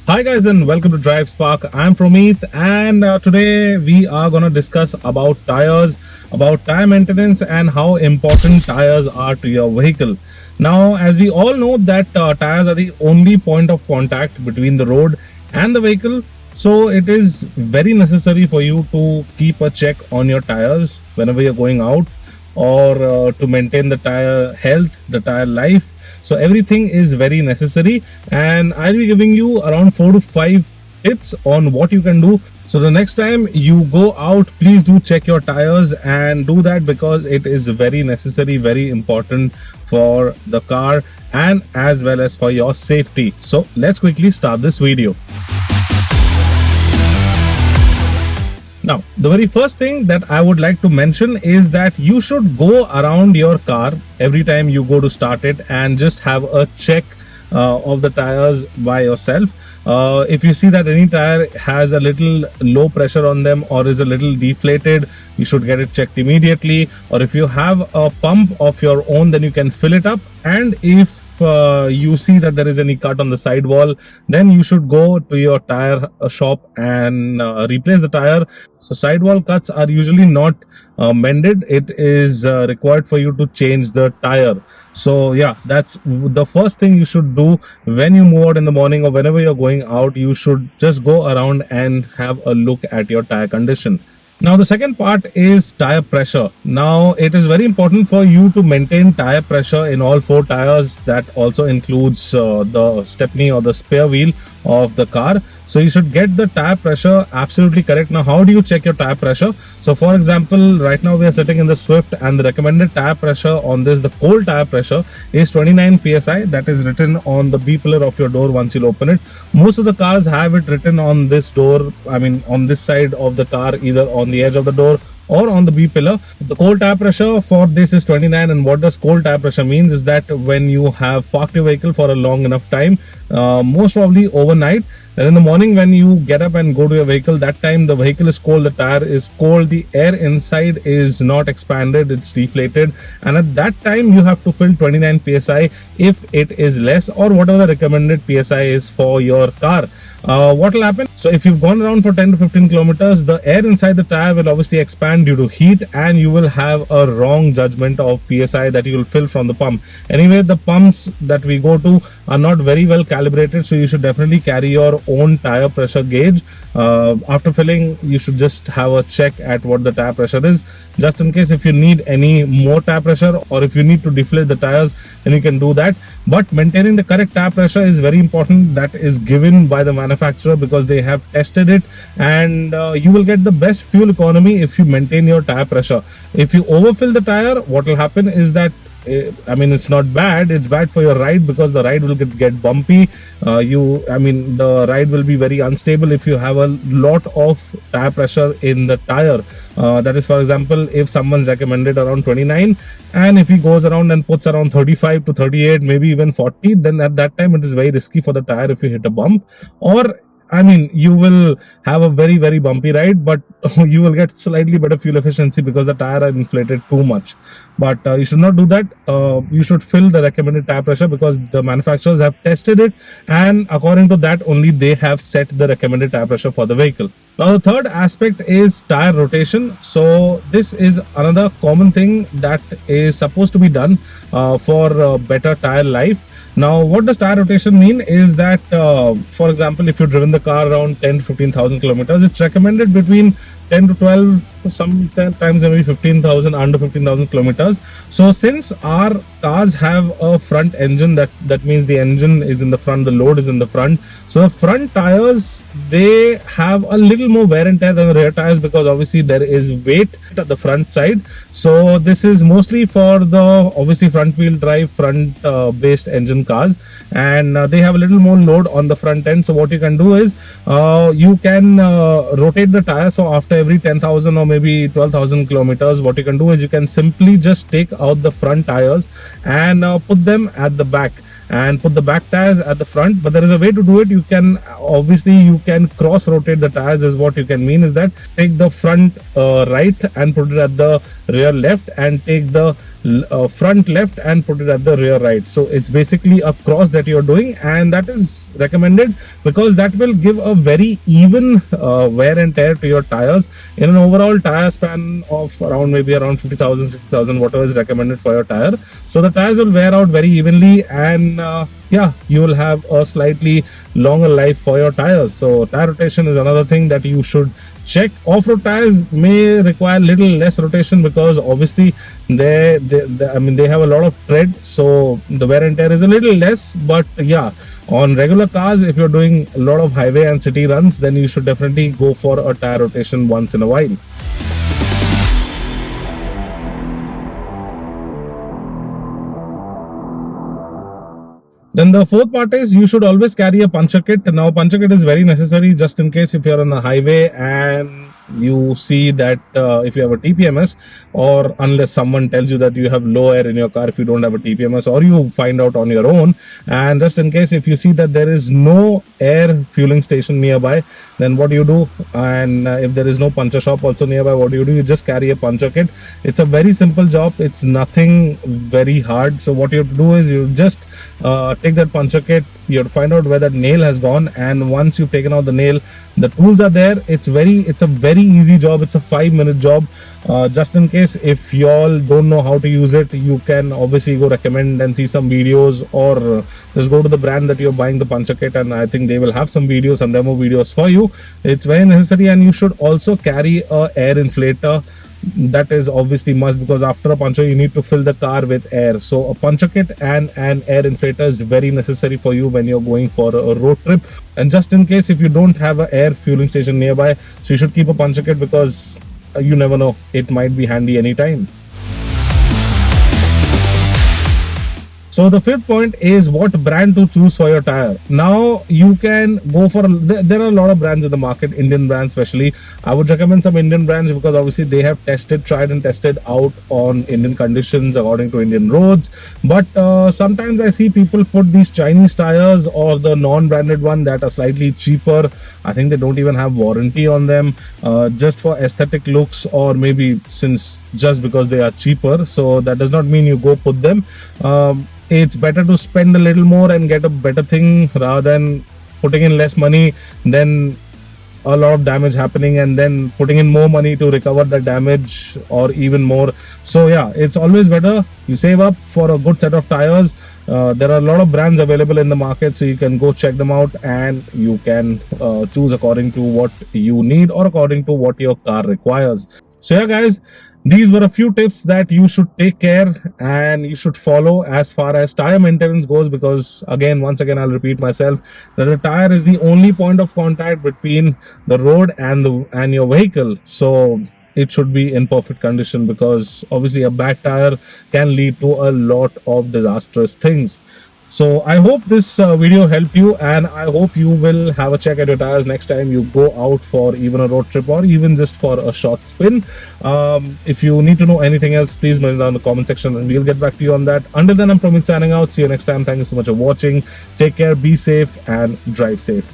Hi guys and welcome to Drive Spark. I'm Promeet and today we are going to discuss about tires, about tire maintenance and how important tires are to your vehicle. Now as we all know that tires are the only point of contact between the road and the vehicle. So it is very necessary for you to keep a check on your tires whenever you're going out or to maintain the tire health, the tire life. So everything is very necessary and I'll be giving you around 4 to 5 tips on what you can do. So the next time you go out, please do check your tires and do that because it is very necessary, very important for the car and as well as for your safety. So let's quickly start this video. Now, the very first thing that I would like to mention is that you should go around your car every time you go to start it and just have a check of the tires by yourself. If you see that any tire has a little low pressure on them or is a little deflated, you should get it checked immediately. Or if you have a pump of your own, then you can fill it up. And if you see that there is any cut on the sidewall, then you should go to your tire shop and replace the tire. So sidewall cuts are usually not mended. It is required for you to change the tire. So yeah, that's the first thing you should do when you move out in the morning or whenever you're going out. You should just go around and have a look at your tire condition. Now the second part is tire pressure. Now it is very important for you to maintain tire pressure in all 4 tires. That also includes the stepney or the spare wheel of the car. So you should get the tire pressure absolutely correct. Now how do you check your tire pressure? So for example, right now we are sitting in the Swift and the recommended tire pressure on this, the cold tire pressure is 29 psi. That is written on the B pillar of your door once you open it. Most of the cars have it written on this door, on this side of the car, either on the edge of the door or on the B pillar. The cold tire pressure for this is 29, and what does cold tire pressure means is that when you have parked your vehicle for a long enough time, most probably overnight, then in the morning when you get up and go to your vehicle, that time the vehicle is cold, the tire is cold, the air inside is not expanded, it's deflated, and at that time you have to fill 29 psi if it is less or whatever the recommended psi is for your car. What will happen? So if you've gone around for 10 to 15 kilometers, the air inside the tire will obviously expand due to heat and you will have a wrong judgment of PSI that you will fill from the pump. Anyway, the pumps that we go to are not very well calibrated, so you should definitely carry your own tire pressure gauge. After filling, you should just have a check at what the tire pressure is, just in case if you need any more tire pressure or if you need to deflate the tires, then you can do that. But maintaining the correct tire pressure is very important. That is given by the manufacturer because they have tested it, and you will get the best fuel economy if you maintain your tire pressure. If you overfill the tire, what will happen is that it's not bad, it's bad for your ride because the ride will get bumpy. The ride will be very unstable if you have a lot of tire pressure in the tire. That is, for example, if someone's recommended around 29 and if he goes around and puts around 35 to 38, maybe even 40, then at that time it is very risky for the tire if you hit a bump, or you will have a very, very bumpy ride, but you will get slightly better fuel efficiency because the tire are inflated too much. But you should not do that. You should fill the recommended tire pressure because the manufacturers have tested it, and according to that only they have set the recommended tire pressure for the vehicle. Now the third aspect is tire rotation. So this is another common thing that is supposed to be done for better tire life. Now, what does tire rotation mean is that, for example, if you've driven the car around 10 to 15,000 kilometers, it's recommended between 10 to 12, sometimes maybe 15,000, under 15,000 kilometers. So since our cars have a front engine, that means the engine is in the front, the load is in the front. So the front tires, they have a little more wear and tear than the rear tires because obviously there is weight at the front side. So this is mostly for the obviously front wheel drive, front based engine cars, and they have a little more load on the front end. So what you can do is you can rotate the tire. So after every 10,000 or maybe 12,000 kilometers, what you can do is you can simply just take out the front tires and put them at the back and put the back tires at the front. But there is a way to do it. You can cross rotate the tires. Is what you can mean is that take the front right and put it at the rear left, and take the front left and put it at the rear right. So it's basically a cross that you're doing, and that is recommended because that will give a very even wear and tear to your tires in an overall tire span of maybe around 50,000, 60,000, whatever is recommended for your tire. So the tires will wear out very evenly, and yeah, you will have a slightly longer life for your tires. So tire rotation is another thing that you should check. Off-road tires may require little less rotation because obviously they have a lot of tread, so the wear and tear is a little less. But yeah, on regular cars, if you're doing a lot of highway and city runs, then you should definitely go for a tire rotation once in a while. Then the fourth part is you should always carry a puncture kit. Now, puncture kit is very necessary just in case if you're on a highway and you see that if you have a TPMS, or unless someone tells you that you have low air in your car if you don't have a TPMS, or you find out on your own, and just in case if you see that there is no air fueling station nearby, then what do you do? And if there is no puncture shop also nearby, what do? You just carry a puncture kit. It's a very simple job. It's nothing very hard. So what you have to do is you just take that puncture kit, you have to find out where that nail has gone, and once you've taken out the nail, the tools are there. It's a very easy job. It's a 5-minute job. Just in case if you all don't know how to use it, you can obviously go recommend and see some videos, or just go to the brand that you're buying the puncture kit, and I think they will have some videos, some demo videos for you. It's very necessary. And you should also carry a air inflator. That is obviously must, because after a puncture you need to fill the car with air. So a puncture kit and an air inflator is very necessary for you when you're going for a road trip. And just in case if you don't have an air fueling station nearby, so you should keep a puncture kit, because you never know, it might be handy anytime. So the fifth point is what brand to choose for your tire. Now you can go for, there are a lot of brands in the market, Indian brands especially. I would recommend some Indian brands because obviously they have tried and tested out on Indian conditions according to Indian roads. But sometimes I see people put these Chinese tires or the non-branded one that are slightly cheaper. I think they don't even have warranty on them, just for aesthetic looks, or maybe just because they are cheaper. So that does not mean you go put them. It's better to spend a little more and get a better thing rather than putting in less money, then a lot of damage happening, and then putting in more money to recover the damage or even more. So yeah, it's always better you save up for a good set of tires. There are a lot of brands available in the market, so you can go check them out, and you can choose according to what you need or according to what your car requires. So yeah guys, these were a few tips that you should take care and you should follow as far as tire maintenance goes, because once again I'll repeat myself, that the tire is the only point of contact between the road and your vehicle. So it should be in perfect condition, because obviously a bad tire can lead to a lot of disastrous things. So I hope this video helped you, and I hope you will have a check at your tires next time you go out for even a road trip or even just for a short spin. If you need to know anything else, please mention down in the comment section and we'll get back to you on that. Until then, I'm Pramit signing out. See you next time. Thank you so much for watching. Take care, be safe, and drive safe.